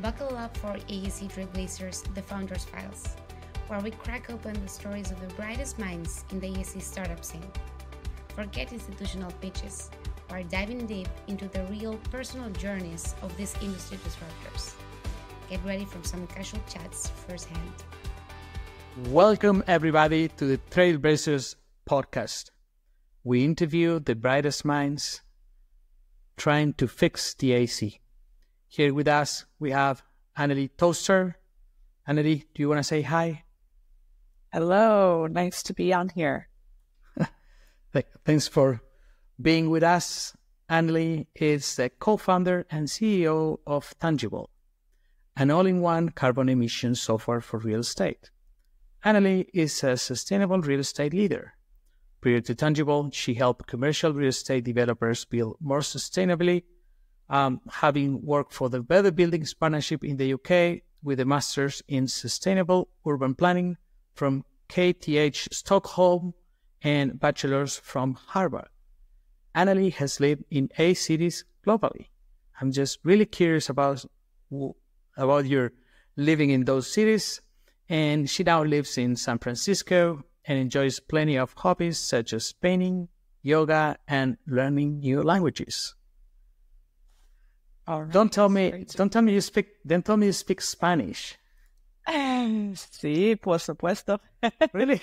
Buckle up for AEC Trailblazers, the Founders Files, where we crack open the stories of the brightest minds in the AEC startup scene. Forget institutional pitches. We're diving deep into the real personal journeys of these industry disruptors. Get ready for some casual chats firsthand. Welcome, everybody, to the Trailblazers podcast. We interview the brightest minds trying to fix the AC. Here with us, we have Anneli Tostar. Anneli, do you want to say hi? Hello, nice to be on here. Thanks for being with us. Anneli is the co-founder and CEO of Tangible, an all-in-one carbon emission software for real estate. Anneli is a sustainable real estate leader. Prior to Tangible, she helped commercial real estate developers build more sustainably, having worked for the Better Buildings Partnership in the UK with a master's in sustainable urban planning from KTH Stockholm and bachelors from Harvard. Anneli has lived in 8 cities globally. I'm just really curious about your living in those cities, and she now lives in San Francisco and enjoys plenty of hobbies such as painting, yoga, and learning new languages. All right. Don't tell me you speak Spanish. Sí, por supuesto. Really?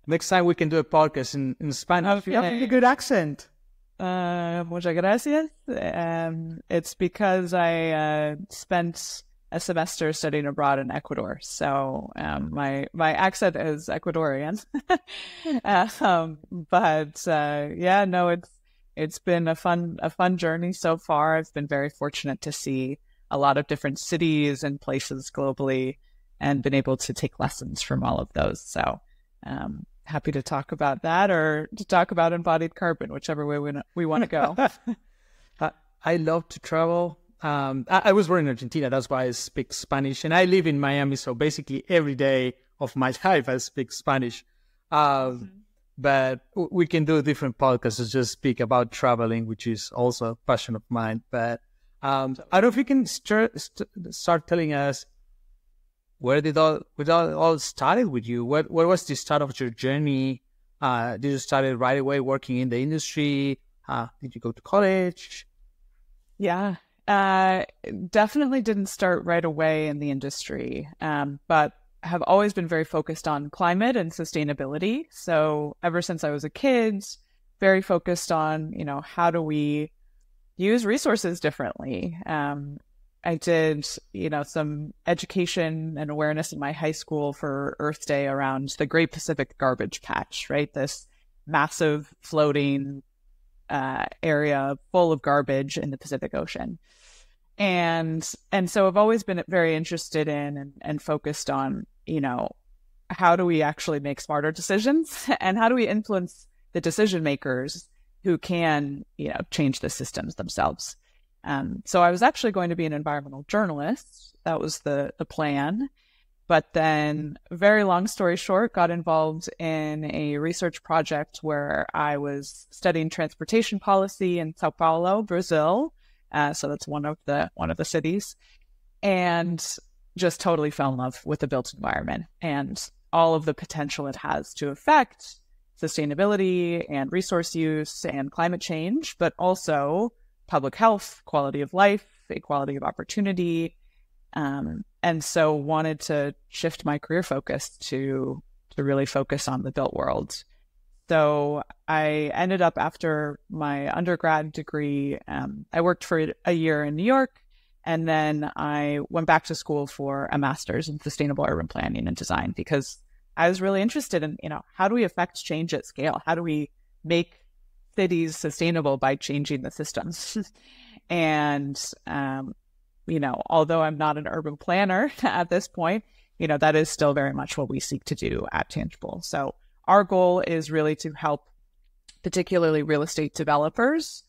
Next time we can do a podcast in Spanish. Okay. You have a good accent. Muchas gracias. It's because I spent a semester studying abroad in Ecuador, so my accent is Ecuadorian. It's been a fun journey so far. I've been very fortunate to see a lot of different cities and places globally, and been able to take lessons from all of those. So happy to talk about that, or to talk about embodied carbon, whichever way we want to go. I love to travel. I was born in Argentina, that's why I speak Spanish, and I live in Miami, so basically every day of my life I speak Spanish. But we can do different podcasts to just speak about traveling, which is also a passion of mine. But I don't know if you can start telling us where did all started with you. What was the start of your journey? Did you start right away working in the industry? Did you go to college? Yeah, definitely didn't start right away in the industry, but have always been very focused on climate and sustainability. So ever since I was a kid, very focused on, how do we use resources differently? I did, some education and awareness in my high school for Earth Day around the Great Pacific Garbage Patch, right? This massive floating area full of garbage in the Pacific Ocean. And so I've always been very interested in and focused on, how do we actually make smarter decisions, and how do we influence the decision makers who can, change the systems themselves. So I was actually going to be an environmental journalist. That was the plan. But then, very long story short, got involved in a research project where I was studying transportation policy in Sao Paulo, Brazil. So that's one of the cities, and just totally fell in love with the built environment and all of the potential it has to affect sustainability and resource use and climate change, but also public health, quality of life, equality of opportunity. And so wanted to shift my career focus to really focus on the built world. So I ended up, after my undergrad degree, I worked for a year in New York, and then I went back to school for a master's in sustainable urban planning and design, because I was really interested in, how do we affect change at scale? How do we make cities sustainable by changing the systems? And, although I'm not an urban planner at this point, that is still very much what we seek to do at Tangible. So our goal is really to help particularly real estate developers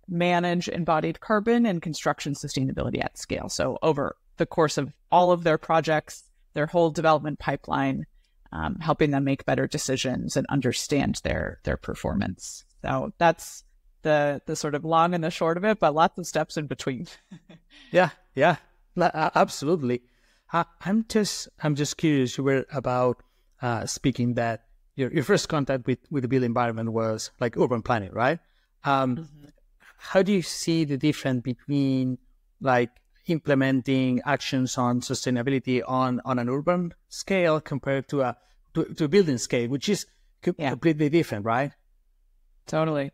manage embodied carbon and construction sustainability at scale. So over the course of all of their projects, their whole development pipeline, helping them make better decisions and understand their performance. So that's the sort of long and the short of it, but lots of steps in between. Yeah, absolutely. I'm just curious. You were about speaking that your first contact with the built environment was like urban planning, right? How do you see the difference between like implementing actions on sustainability on an urban scale compared to a building scale, which is completely different, right? Totally.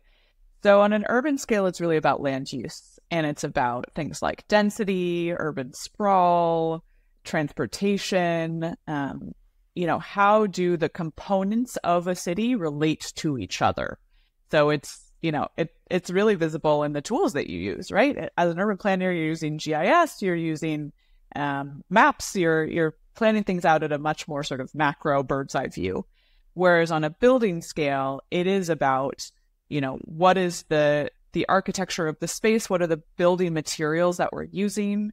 So on an urban scale, it's really about land use, and it's about things like density, urban sprawl, transportation. How do the components of a city relate to each other? So it's really visible in the tools that you use, right? As an urban planner, you're using GIS, you're using maps, you're planning things out at a much more sort of macro bird's eye view. Whereas on a building scale, it is about, what is the architecture of the space? What are the building materials that we're using?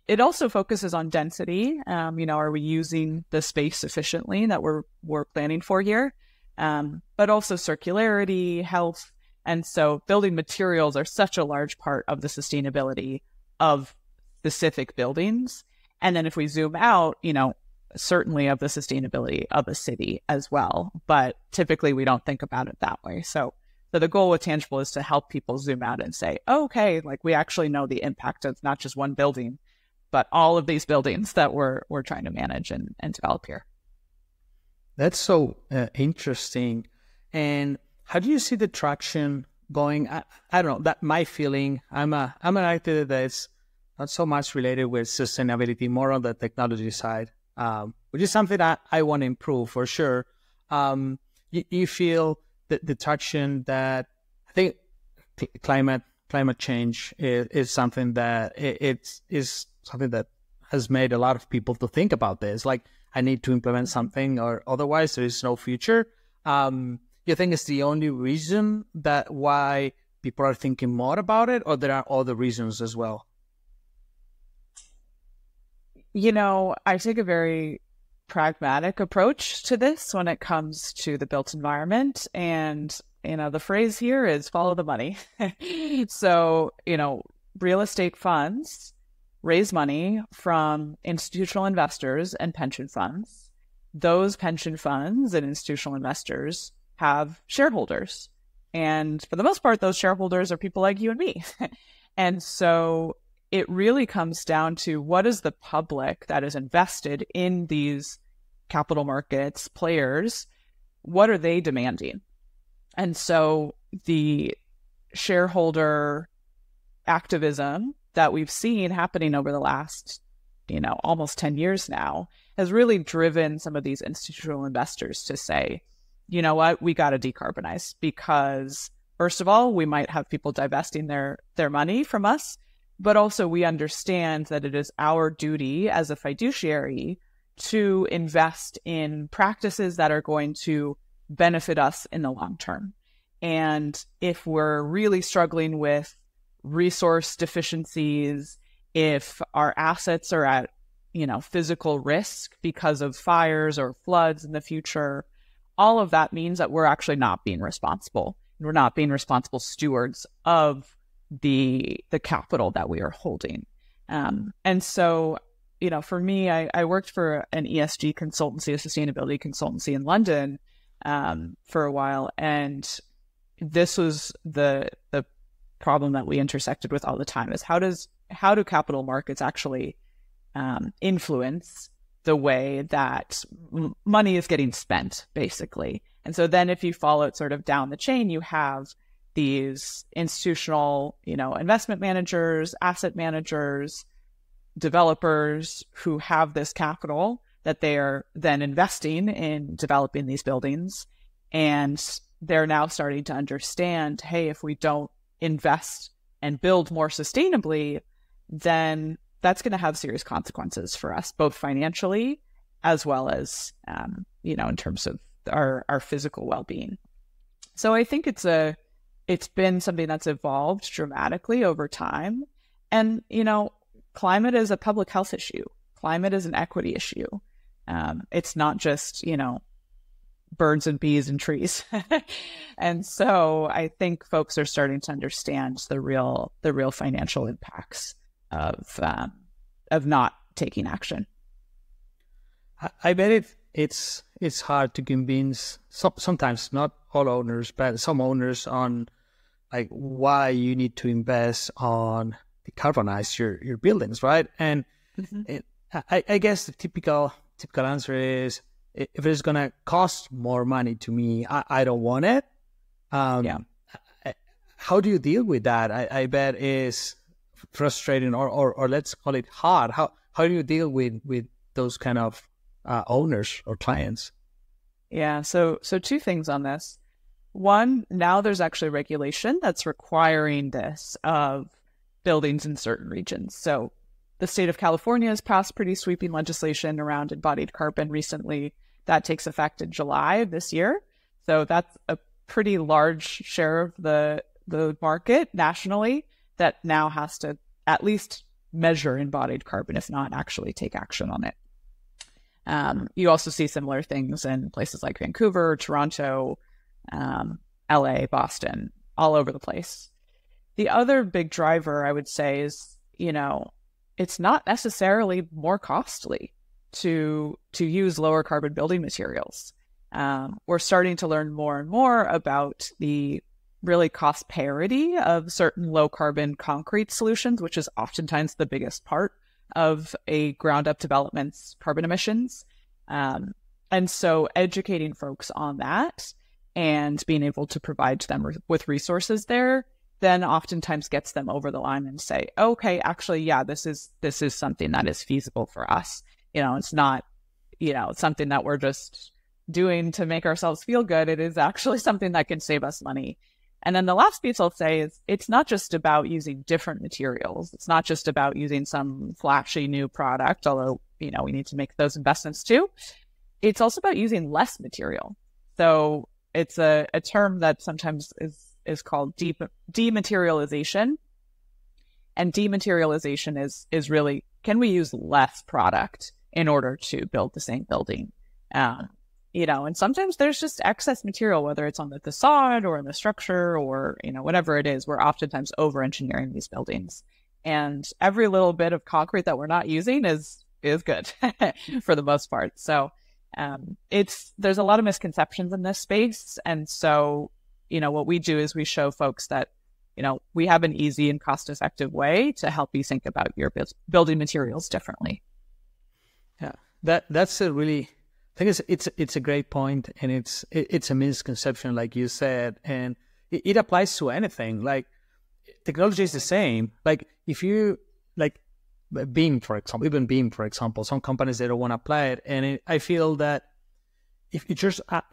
It also focuses on density. Are we using the space efficiently that we're planning for here? But also circularity, health. And so building materials are such a large part of the sustainability of specific buildings. And then if we zoom out, certainly of the sustainability of a city as well. But typically we don't think about it that way. So the goal with Tangible is to help people zoom out and say, okay, like we actually know the impact of not just one building, but all of these buildings that we're trying to manage and develop here. That's so interesting. And how do you see the traction going? I don't know. That my feeling. I'm an architect that's not so much related with sustainability, more on the technology side, which is something that I want to improve for sure. You feel that the traction that I think climate change is something that is something that has made a lot of people to think about this. Like, I need to implement something, or otherwise there is no future. You think it's the only reason that why people are thinking more about it, or there are other reasons as well? I take a very pragmatic approach to this when it comes to the built environment. And, the phrase here is follow the money. So, real estate funds raise money from institutional investors and pension funds. Those pension funds and institutional investors have shareholders. And for the most part, those shareholders are people like you and me. And so it really comes down to what is the public that is invested in these capital markets players, what are they demanding? And so the shareholder activism that we've seen happening over the last, almost 10 years now has really driven some of these institutional investors to say, you know what, we got to decarbonize, because first of all, we might have people divesting their money from us, but also we understand that it is our duty as a fiduciary to invest in practices that are going to benefit us in the long term. And if we're really struggling with resource deficiencies, if our assets are at, physical risk because of fires or floods in the future, all of that means that we're actually not being responsible. We're not being responsible stewards of the capital that we are holding. And so, for me, I worked for an ESG consultancy, a sustainability consultancy in London for a while. And this was the problem that we intersected with all the time, is how do capital markets actually influence the way that money is getting spent, basically. And so then if you follow it sort of down the chain, you have these institutional, investment managers, asset managers, developers who have this capital that they are then investing in developing these buildings. And they're now starting to understand, hey, if we don't invest and build more sustainably, then that's going to have serious consequences for us, both financially as well as, in terms of our physical well-being. So I think it's been something that's evolved dramatically over time. And, climate is a public health issue. Climate is an equity issue. It's not just, birds and bees and trees. And so I think folks are starting to understand the real financial impacts of not taking action. I bet it's hard to convince sometimes not all owners, but some owners on like why you need to invest on decarbonize your buildings, right? And I guess the typical answer is if it's gonna cost more money to me, I don't want it. How do you deal with that? I bet is frustrating or let's call it hard. How do you deal with those kind of owners or clients? Yeah, so two things on this. One, now there's actually regulation that's requiring this of buildings in certain regions. So the state of California has passed pretty sweeping legislation around embodied carbon recently. That takes effect in July of this year. So that's a pretty large share of the market nationally that now has to at least measure embodied carbon, if not actually take action on it. You also see similar things in places like Vancouver, Toronto, LA, Boston, all over the place. The other big driver, I would say, is, it's not necessarily more costly to use lower carbon building materials. We're starting to learn more and more about the really cost parity of certain low carbon concrete solutions, which is oftentimes the biggest part of a ground up development's carbon emissions. And so educating folks on that and being able to provide them with resources there then oftentimes gets them over the line and say, okay, actually, yeah, this is something that is feasible for us. It's not, it's something that we're just doing to make ourselves feel good. It is actually something that can save us money. And then the last piece I'll say is it's not just about using different materials. It's not just about using some flashy new product, although, we need to make those investments too. It's also about using less material. So it's a term that sometimes is called dematerialization. And dematerialization is really, can we use less product in order to build the same building? And sometimes there's just excess material, whether it's on the facade or in the structure or, whatever it is. We're oftentimes over-engineering these buildings. And every little bit of concrete that we're not using is good for the most part. So there's a lot of misconceptions in this space. And so, what we do is we show folks that, we have an easy and cost-effective way to help you think about your building materials differently. Yeah, that's a really... I think it's a great point, and it's a misconception, like you said, and it applies to anything. Like technology is the same. Like if you like Beam, for example, some companies they don't want to apply it, and I feel that if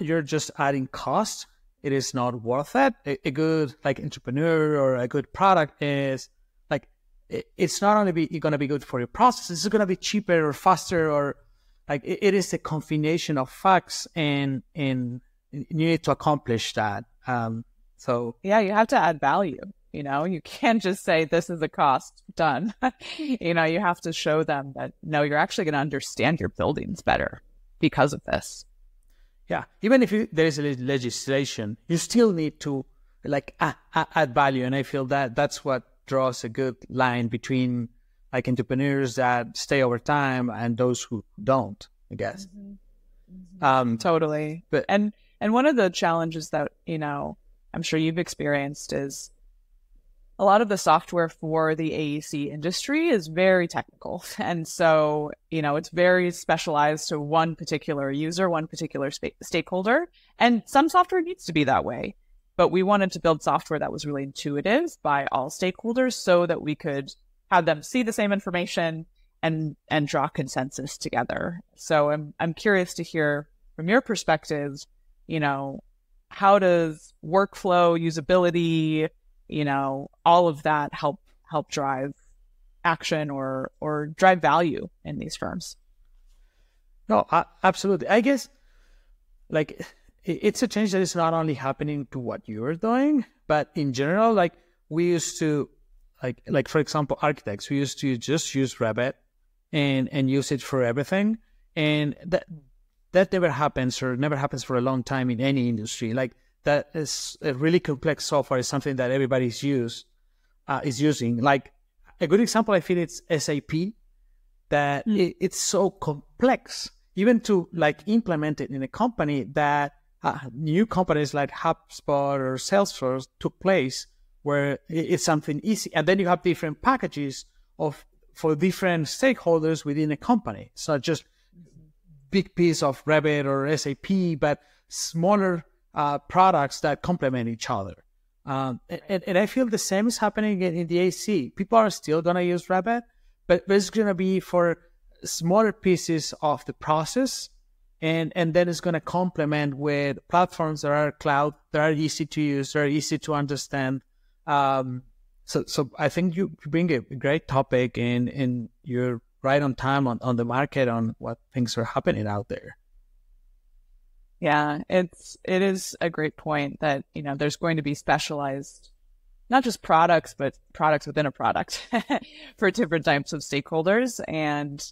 you're just adding cost, it is not worth it. A good entrepreneur or a good product is it's not only going to be good for your process, it's going to be cheaper or faster or it is a combination of facts and you need to accomplish that. So yeah, you have to add value. You can't just say this is a cost done. You have to show them that no, you're actually going to understand your buildings better because of this. Yeah, even if there is a legislation, you still need to add value, and I feel that that's what draws a good line between entrepreneurs that stay over time and those who don't, I guess. Totally. But and one of the challenges that, I'm sure you've experienced is a lot of the software for the AEC industry is very technical. And so, it's very specialized to one particular user, one particular stakeholder. And some software needs to be that way. But we wanted to build software that was really intuitive by all stakeholders so that we could have them see the same information and draw consensus together. So I'm curious to hear from your perspective, how does workflow, usability, all of that help drive action or drive value in these firms? No, absolutely. I guess it's a change that is not only happening to what you're doing, but in general, we used to for example, architects, we used to just use Revit and use it for everything. And that never happens or never happens for a long time in any industry. Like that is a really complex software is something that everybody's is using. Like a good example, I feel it's SAP, that it's so complex, even to like implement it in a company that new companies like HubSpot or Salesforce took place, where it's something easy. And then you have different packages for different stakeholders within a company. It's not just big piece of Revit or SAP, but smaller products that complement each other. And I feel the same is happening in the AC. People are still going to use Revit, but it's going to be for smaller pieces of the process. And then it's going to complement with platforms that are cloud, that are easy to use, that are easy to understand. So I think you bring a great topic, and you're right on time on the market on what things are happening out there. Yeah, it is a great point that, there's going to be specialized, not just products, but products within a product for different types of stakeholders. And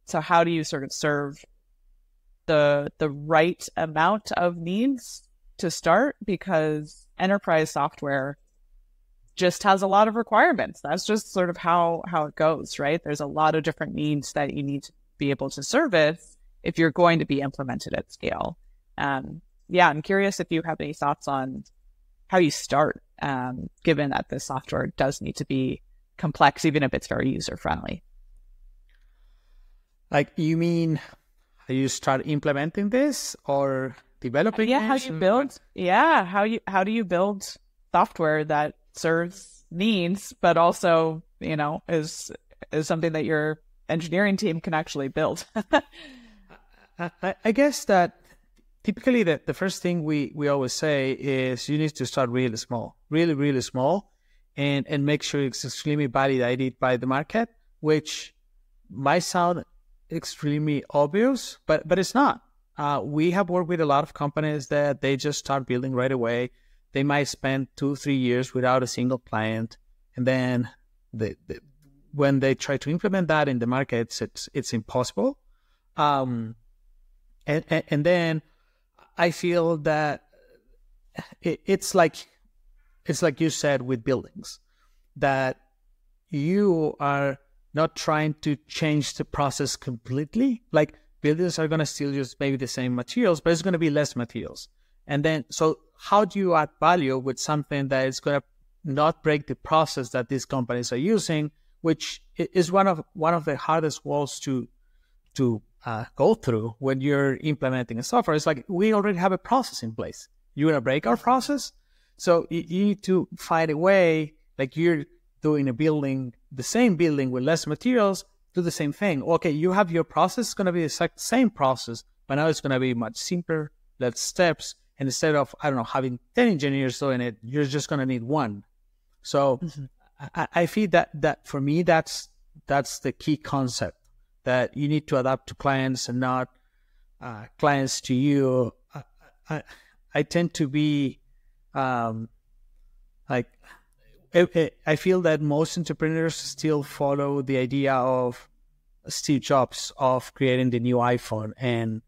so how do you sort of serve the right amount of needs to start? Because enterprise software just has a lot of requirements. That's just sort of how it goes, right? There's a lot of different needs that you need to be able to service if you're going to be implemented at scale. I'm curious if you have any thoughts on how you start, given that the software does need to be complex, even if it's very user-friendly. Like, you mean how you start implementing this or developing it? How you build? Yeah, how do you build software that serves needs, but also, is something that your engineering team can actually build? I guess that typically the first thing we always say is you need to start really small, really, really small, and make sure it's extremely validated by the market, which might sound extremely obvious, but it's not. We have worked with a lot of companies that they just start building right away. They might spend 2-3 years without a single client, and then when they try to implement that in the market, it's impossible. And then I feel that it's like you said with buildings, that you are not trying to change the process completely. Like, buildings are going to still use maybe the same materials, but it's going to be less materials. And then, so how do you add value with something that is going to not break the process that these companies are using, which is one of the hardest walls to go through when you're implementing a software? It's like, we already have a process in place. You're going to break our process? So you need to find a way, like you're doing the same building with less materials, do the same thing. Okay, you have your process, it's going to be the exact same process, but now it's going to be much simpler, less steps. And instead of, having 10 engineers doing it, you're just going to need one. So I feel that for me, that's the key concept, that you need to adapt to clients and not clients to you. I tend to be I feel that most entrepreneurs still follow the idea of Steve Jobs of creating the new iPhone, and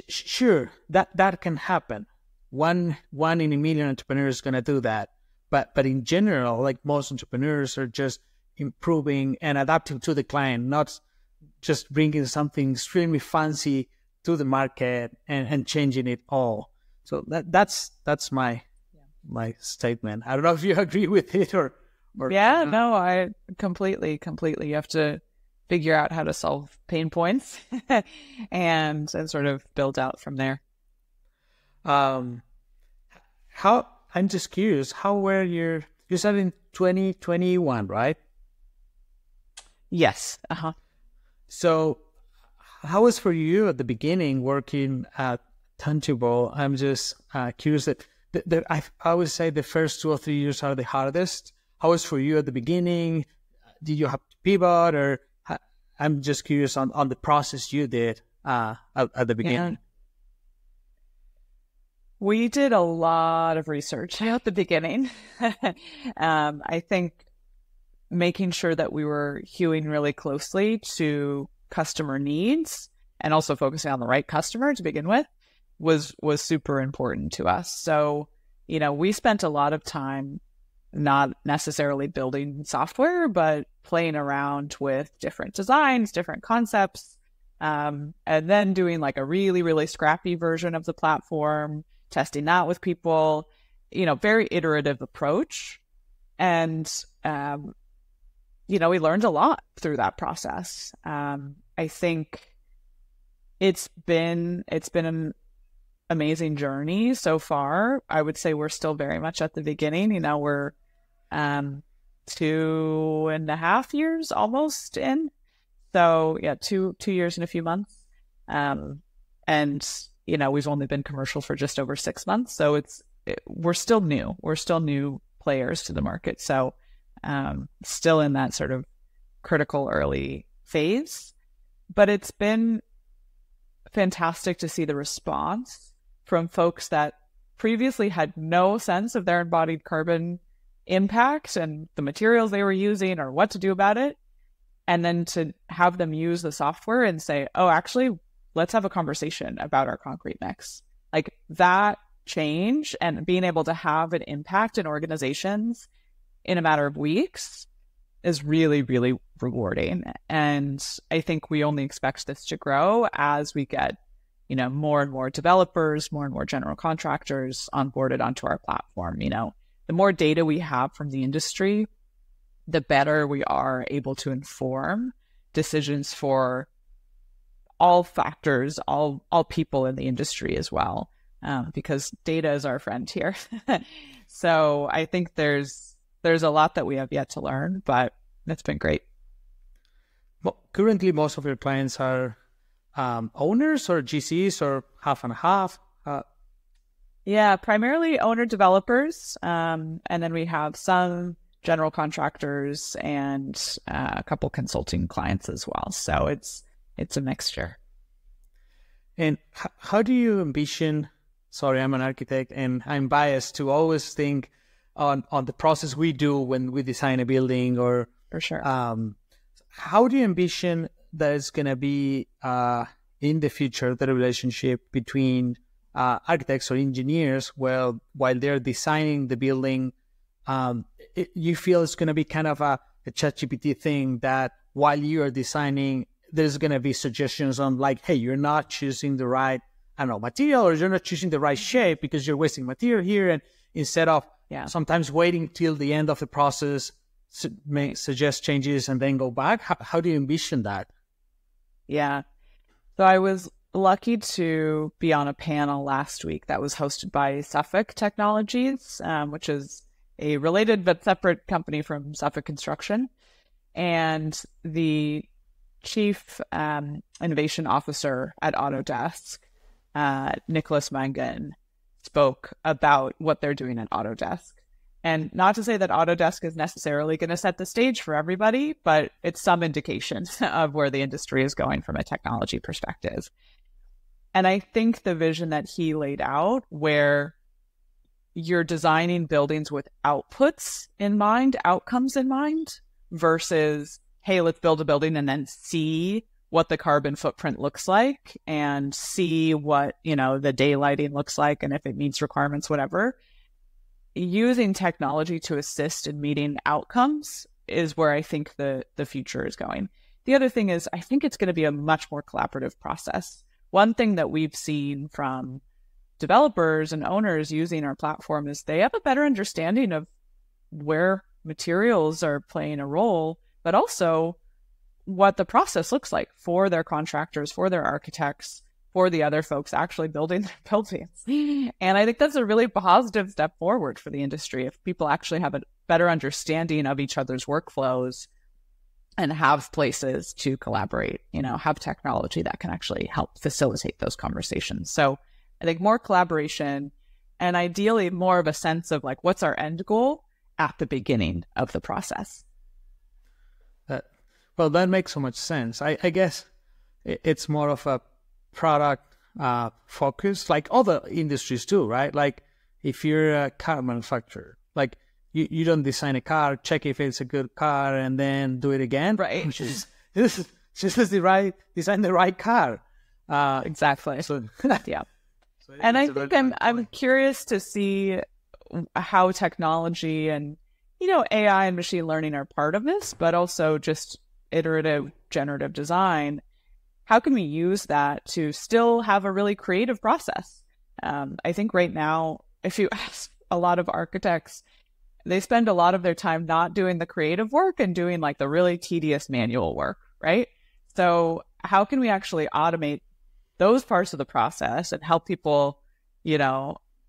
sure, that can happen. One in a million entrepreneurs is going to do that, but in general, like, most entrepreneurs are just improving and adapting to the client, not just bringing something extremely fancy to the market and changing it all. So that's my statement. I don't know if you agree with it or yeah, no, I completely. You have to figure out how to solve pain points and sort of build out from there. I'm just curious, how were you started in 2021, right? Yes. So how was for you at the beginning working at Tangible? I'm just curious that I would say the first 2 or 3 years are the hardest. How was for you at the beginning? Did you have to pivot, or I'm just curious on the process you did at the beginning. Yeah. We did a lot of research at the beginning. I think making sure that we were hewing really closely to customer needs and also focusing on the right customer to begin with was super important to us. So, we spent a lot of time not necessarily building software, but playing around with different designs, different concepts, and then doing like a really, really scrappy version of the platform, testing that with people, very iterative approach. And, we learned a lot through that process. I think it's been an amazing journey so far. I would say we're still very much at the beginning. We're 2.5 years almost in. So yeah, 2 years and a few months. And we've only been commercial for just over 6 months. So we're still new. We're still new players to the market. So still in that sort of critical early phase. But it's been fantastic to see the response from folks that previously had no sense of their embodied carbon impact and the materials they were using or what to do about it. And then to have them use the software and say, oh, actually, let's have a conversation about our concrete mix. Like that change and being able to have an impact in organizations in a matter of weeks is really, really rewarding. And I think we only expect this to grow as we get, more and more developers, more and more general contractors onboarded onto our platform. The more data we have from the industry, the better we are able to inform decisions for all factors, all people in the industry as well, because data is our friend here. So I think there's a lot that we have yet to learn, but it's been great. Well, currently, most of your clients are owners or GCs or half and half. Yeah, primarily owner developers, and then we have some general contractors and a couple consulting clients as well. So it's a mixture. And how do you envision? Sorry, I'm an architect, and I'm biased to always think on the process we do when we design a building, or for sure. How do you envision that it's going to be in the future, the relationship between architects or engineers, while they're designing the building? You feel it's going to be kind of a ChatGPT thing that while you are designing, there's going to be suggestions on like, hey, you're not choosing the right, material, or you're not choosing the right shape because you're wasting material here. And instead of sometimes waiting till the end of the process, suggest changes and then go back. How do you envision that? Yeah. So I was lucky to be on a panel last week that was hosted by Suffolk Technologies, which is a related but separate company from Suffolk Construction. And the chief innovation officer at Autodesk, Nicholas Mangan, spoke about what they're doing at Autodesk. And not to say that Autodesk is necessarily going to set the stage for everybody, but it's some indication of where the industry is going from a technology perspective. And I think the vision that he laid out, where you're designing buildings with outputs in mind, outcomes in mind, versus, hey, let's build a building and then see what the carbon footprint looks like and see what, the daylighting looks like and if it meets requirements, whatever. Using technology to assist in meeting outcomes is where I think the future is going. The other thing is, I think it's going to be a much more collaborative process. One thing that we've seen from developers and owners using our platform is they have a better understanding of where materials are playing a role, but also what the process looks like for their contractors, for their architects, for the other folks actually building their buildings. And I think that's a really positive step forward for the industry if people actually have a better understanding of each other's workflows and have places to collaborate, have technology that can actually help facilitate those conversations. So I think more collaboration and ideally more of a sense of like, what's our end goal at the beginning of the process. Well, that makes so much sense. I guess it's more of a product focus, like other industries do, right? Like if you're a car manufacturer, like you don't design a car, check if it's a good car, and then do it again, right? Just design the right car. Exactly. So Yeah. And I think I'm curious to see how technology and, AI and machine learning are part of this, but also just iterative generative design. How can we use that to still have a really creative process? I think right now, if you ask a lot of architects, they spend a lot of their time not doing the creative work and doing like the really tedious manual work, right? So how can we actually automate those parts of the process and help people,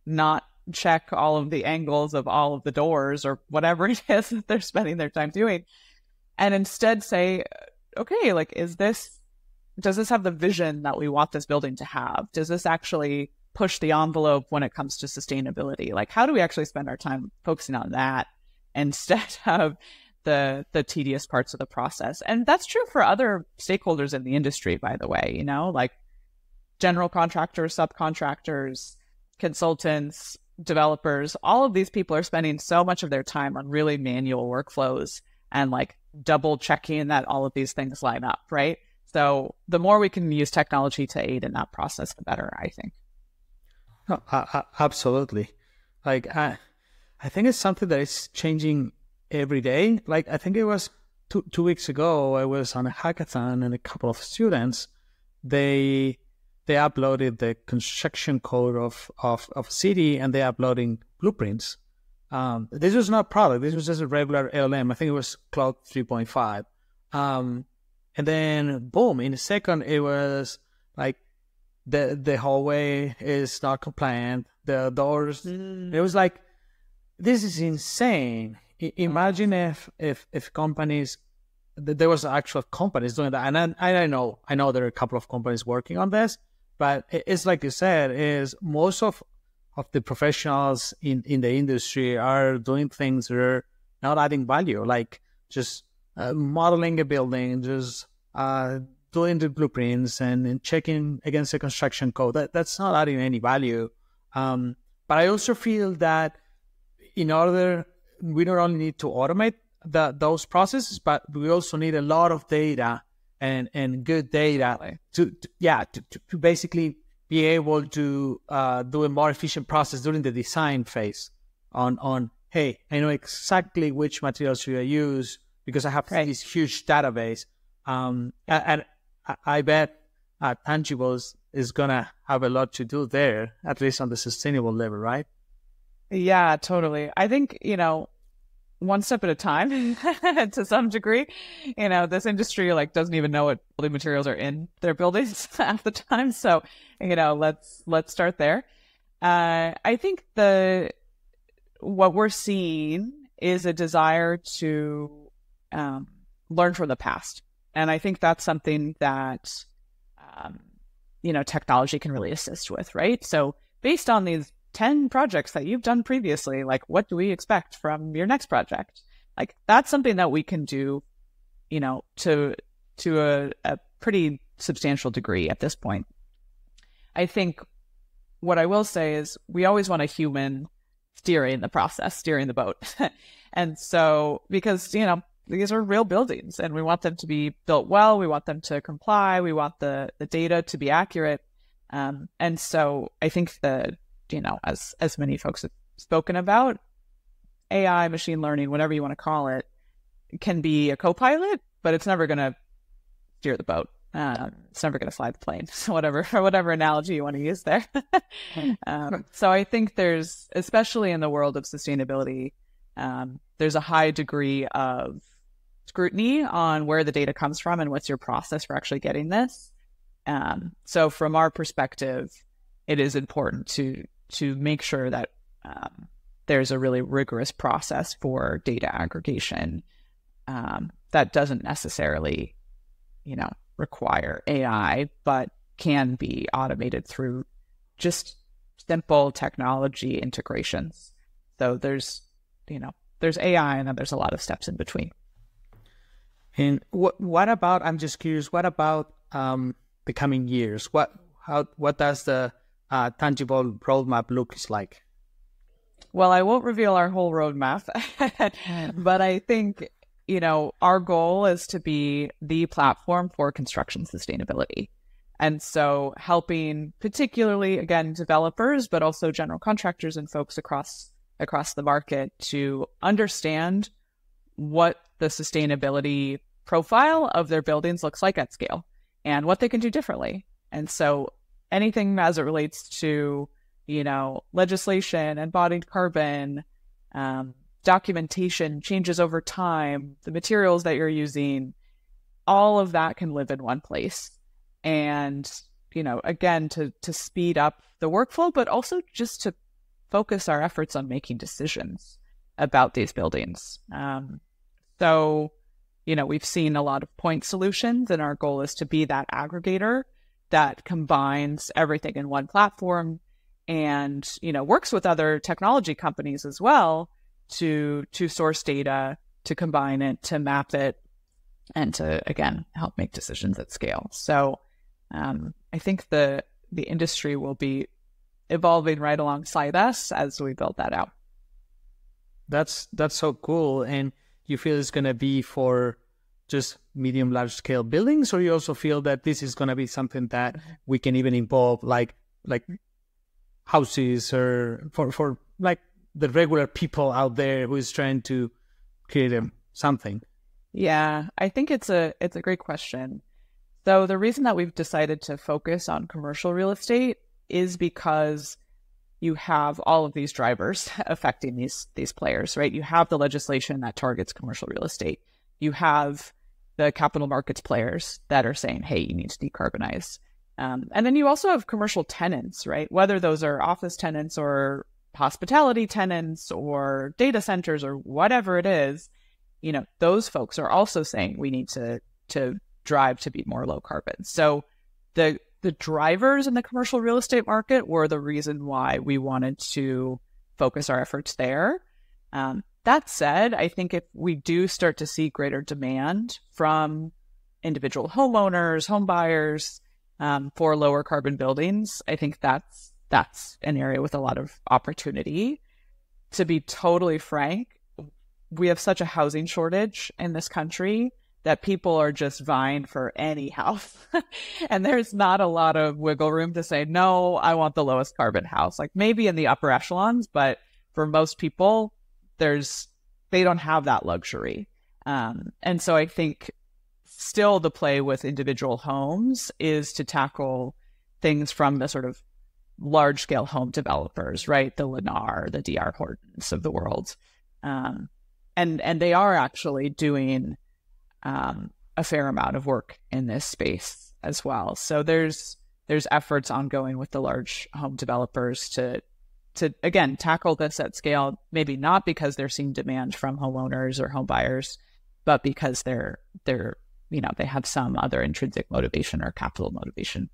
not check all of the angles of all of the doors or whatever it is that they're spending their time doing, and instead say, okay, like, does this have the vision that we want this building to have? Does this actually push the envelope when it comes to sustainability? Like, how do we actually spend our time focusing on that instead of the tedious parts of the process? And that's true for other stakeholders in the industry, by the way, like general contractors, subcontractors, consultants, developers. All of these people are spending so much of their time on really manual workflows and like double checking that all of these things line up, right? So the more we can use technology to aid in that process, the better, I think. No, absolutely. Like, I think it's something that is changing every day. Like, I think it was 2 weeks ago, I was on a hackathon and a couple of students, they uploaded the construction code of a city, and they're uploading blueprints. This was not a product. This was just a regular LLM. I think it was Cloud 3.5. And then, boom, in a second, it was like the hallway is not compliant. The doors, it was like, this is insane. Imagine if companies, there was actual companies doing that. And I know there are a couple of companies working on this, but it's like you said, is most of the professionals in the industry are doing things that are not adding value, like just modeling a building, just doing the blueprints and checking against the construction code. That's not adding any value. But I also feel that we not only need to automate those processes, but we also need a lot of data and good data to basically be able to do a more efficient process during the design phase on hey, I know exactly which materials should I use because I have this huge database. And I bet Tangibles is going to have a lot to do there, at least on the sustainable level, right? Yeah, totally. I think, one step at a time to some degree. This industry doesn't even know what building materials are in their buildings half the time. So, let's start there. I think what we're seeing is a desire to learn from the past. And I think that's something that, technology can really assist with, right? So based on these 10 projects that you've done previously, like, what do we expect from your next project? Like, that's something that we can do, to a pretty substantial degree at this point. I think what I will say is we always want a human steering the process, steering the boat. And so, because, these are real buildings and we want them to be built well. We want them to comply. We want the data to be accurate. And so I think that, as many folks have spoken about, AI, machine learning, whatever you want to call it, can be a co-pilot, but it's never going to steer the boat. It's never going to fly the plane. So whatever analogy you want to use there. So I think there's, especially in the world of sustainability, there's a high degree of scrutiny on where the data comes from and what's your process for actually getting this. So from our perspective, it is important to make sure that there's a really rigorous process for data aggregation that doesn't necessarily, require AI, but can be automated through just simple technology integrations. So there's AI, and then there's a lot of steps in between. And what about? I'm just curious. What about the coming years? What does the tangible roadmap looks like? Well, I won't reveal our whole roadmap, but I think, our goal is to be the platform for construction sustainability. And so helping particularly, again, developers, but also general contractors and folks across the market to understand what the sustainability profile of their buildings looks like at scale and what they can do differently. And so anything as it relates to, legislation, embodied carbon, documentation, changes over time, the materials that you're using, all of that can live in one place. And, again, to speed up the workflow, but also just to focus our efforts on making decisions about these buildings. So, we've seen a lot of point solutions, and our goal is to be that aggregator that combines everything in one platform and, works with other technology companies as well to source data, to combine it, to map it, and to, again, help make decisions at scale. So I think the industry will be evolving right alongside us as we build that out. That's so cool. And you feel it's going to be for just medium, large scale buildings, or you also feel that this is going to be something that we can even involve like houses, or for like the regular people out there who is trying to create something? Yeah, I think it's a great question. So the reason that we've decided to focus on commercial real estate is because you have all of these drivers affecting these players, right? You have the legislation that targets commercial real estate. You have the capital markets players that are saying, hey, you need to decarbonize. And then you also have commercial tenants, right? Whether those are office tenants or hospitality tenants or data centers or whatever it is, those folks are also saying we need to drive to be more low carbon. So the drivers in the commercial real estate market were the reason why we wanted to focus our efforts there. That said, I think if we do start to see greater demand from individual homeowners, home buyers, for lower carbon buildings, I think that's an area with a lot of opportunity. To be totally frank, we have such a housing shortage in this country that people are just vying for any house. And there's not a lot of wiggle room to say, no, I want the lowest carbon house. Like maybe in the upper echelons, but for most people, they don't have that luxury. And so I think still the play with individual homes is to tackle things from the sort of large scale home developers, right? The Lennar, the DR Hortons of the world. And they are actually doing a fair amount of work in this space as well. So there's efforts ongoing with the large home developers to again tackle this at scale, maybe not because they're seeing demand from homeowners or home buyers, but because they have some other intrinsic motivation or capital motivation.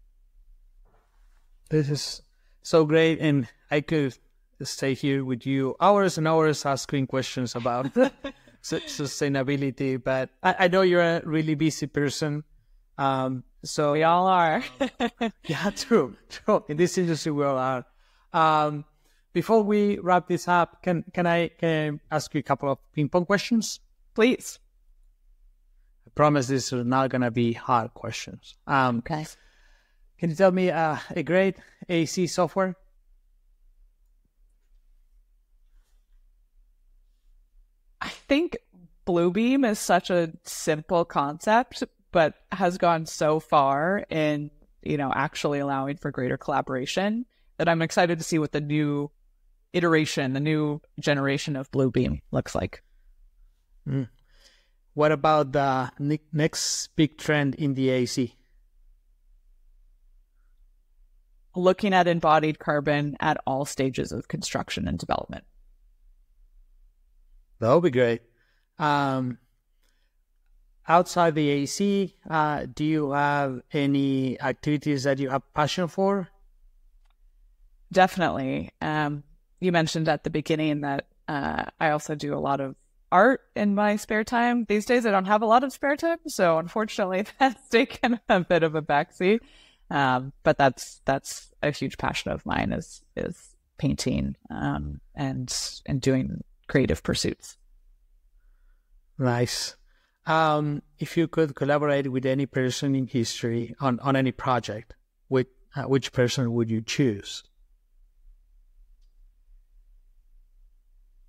This is so great, and I could stay here with you hours and hours asking questions about sustainability, but I know you're a really busy person. So we all are. Yeah, true. In this industry, we all are. Before we wrap this up, can I ask you a couple of ping pong questions? Please. I promise these are not going to be hard questions. Okay. Can you tell me a great AC software? I think Bluebeam is such a simple concept, but has gone so far in, actually allowing for greater collaboration that I'm excited to see what the new iteration, the new generation of Bluebeam looks like. What about the next big trend in the AC? Looking at embodied carbon at all stages of construction and development. That would be great. Outside the AC, do you have any activities that you have passion for? Definitely. You mentioned at the beginning that I also do a lot of art in my spare time. These days I don't have a lot of spare time, so unfortunately that's taken a bit of a backseat. But that's a huge passion of mine is painting and doing creative pursuits. Nice. If you could collaborate with any person in history on any project, which person would you choose?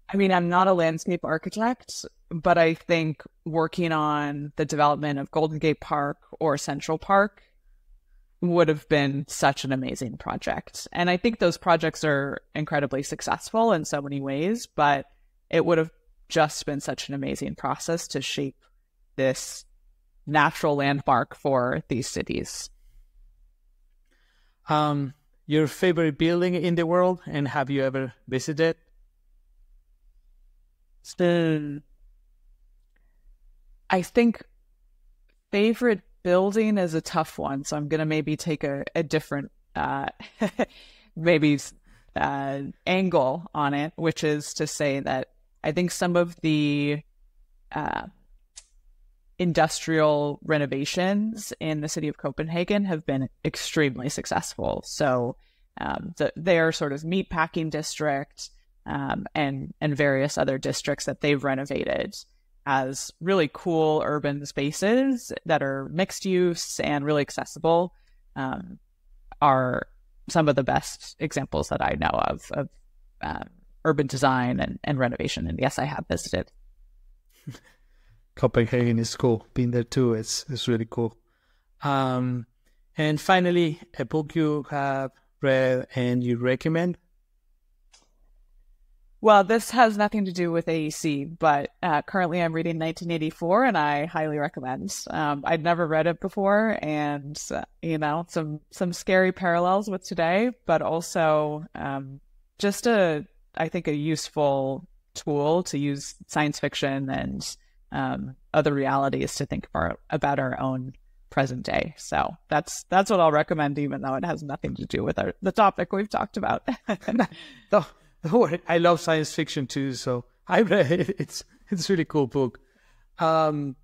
I mean, I'm not a landscape architect, but I think working on the development of Golden Gate Park or Central Park would have been such an amazing project. And I think those projects are incredibly successful in so many ways, but it would have just been such an amazing process to shape this natural landmark for these cities. Your favorite building in the world, and have you ever visited? I think favorite building is a tough one, so I'm going to maybe take a different angle on it, which is to say that I think some of the industrial renovations in the city of Copenhagen have been extremely successful. So their sort of meatpacking district and various other districts that they've renovated as really cool urban spaces that are mixed use and really accessible are some of the best examples that I know of urban design and renovation. And yes, I have visited. Copenhagen is cool. Been there too. It's really cool. And finally, a book you have read and you recommend? Well, this has nothing to do with AEC, but currently I'm reading 1984, and I highly recommend. I'd never read it before, and some scary parallels with today, but also I think a useful tool to use science fiction and other realities to think about our own present day. So that's what I'll recommend, even though it has nothing to do with the topic we've talked about. I love science fiction too, so I read it. It's a really cool book. And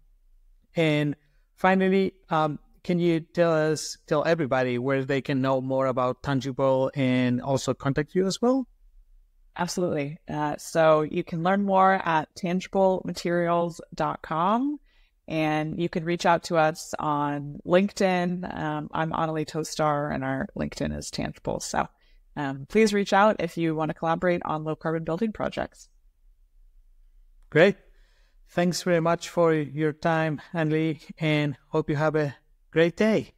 finally, can you tell everybody where they can know more about Tangible and also contact you as well? Absolutely. So you can learn more at tangiblematerials.com, and you can reach out to us on LinkedIn. I'm Anneli Tostar, and our LinkedIn is Tangible. So please reach out if you want to collaborate on low carbon building projects. Great. Thanks very much for your time, Anneli, and hope you have a great day.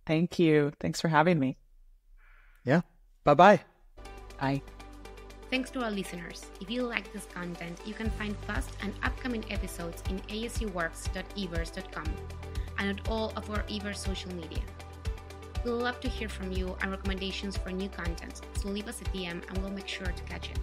Thank you. Thanks for having me. Yeah. Bye-bye. Bye. Thanks to our listeners. If you like this content, you can find past and upcoming episodes in ascworks.everse.com and at all of our Everse social media. We'd love to hear from you and recommendations for new content, so leave us a DM and we'll make sure to catch it.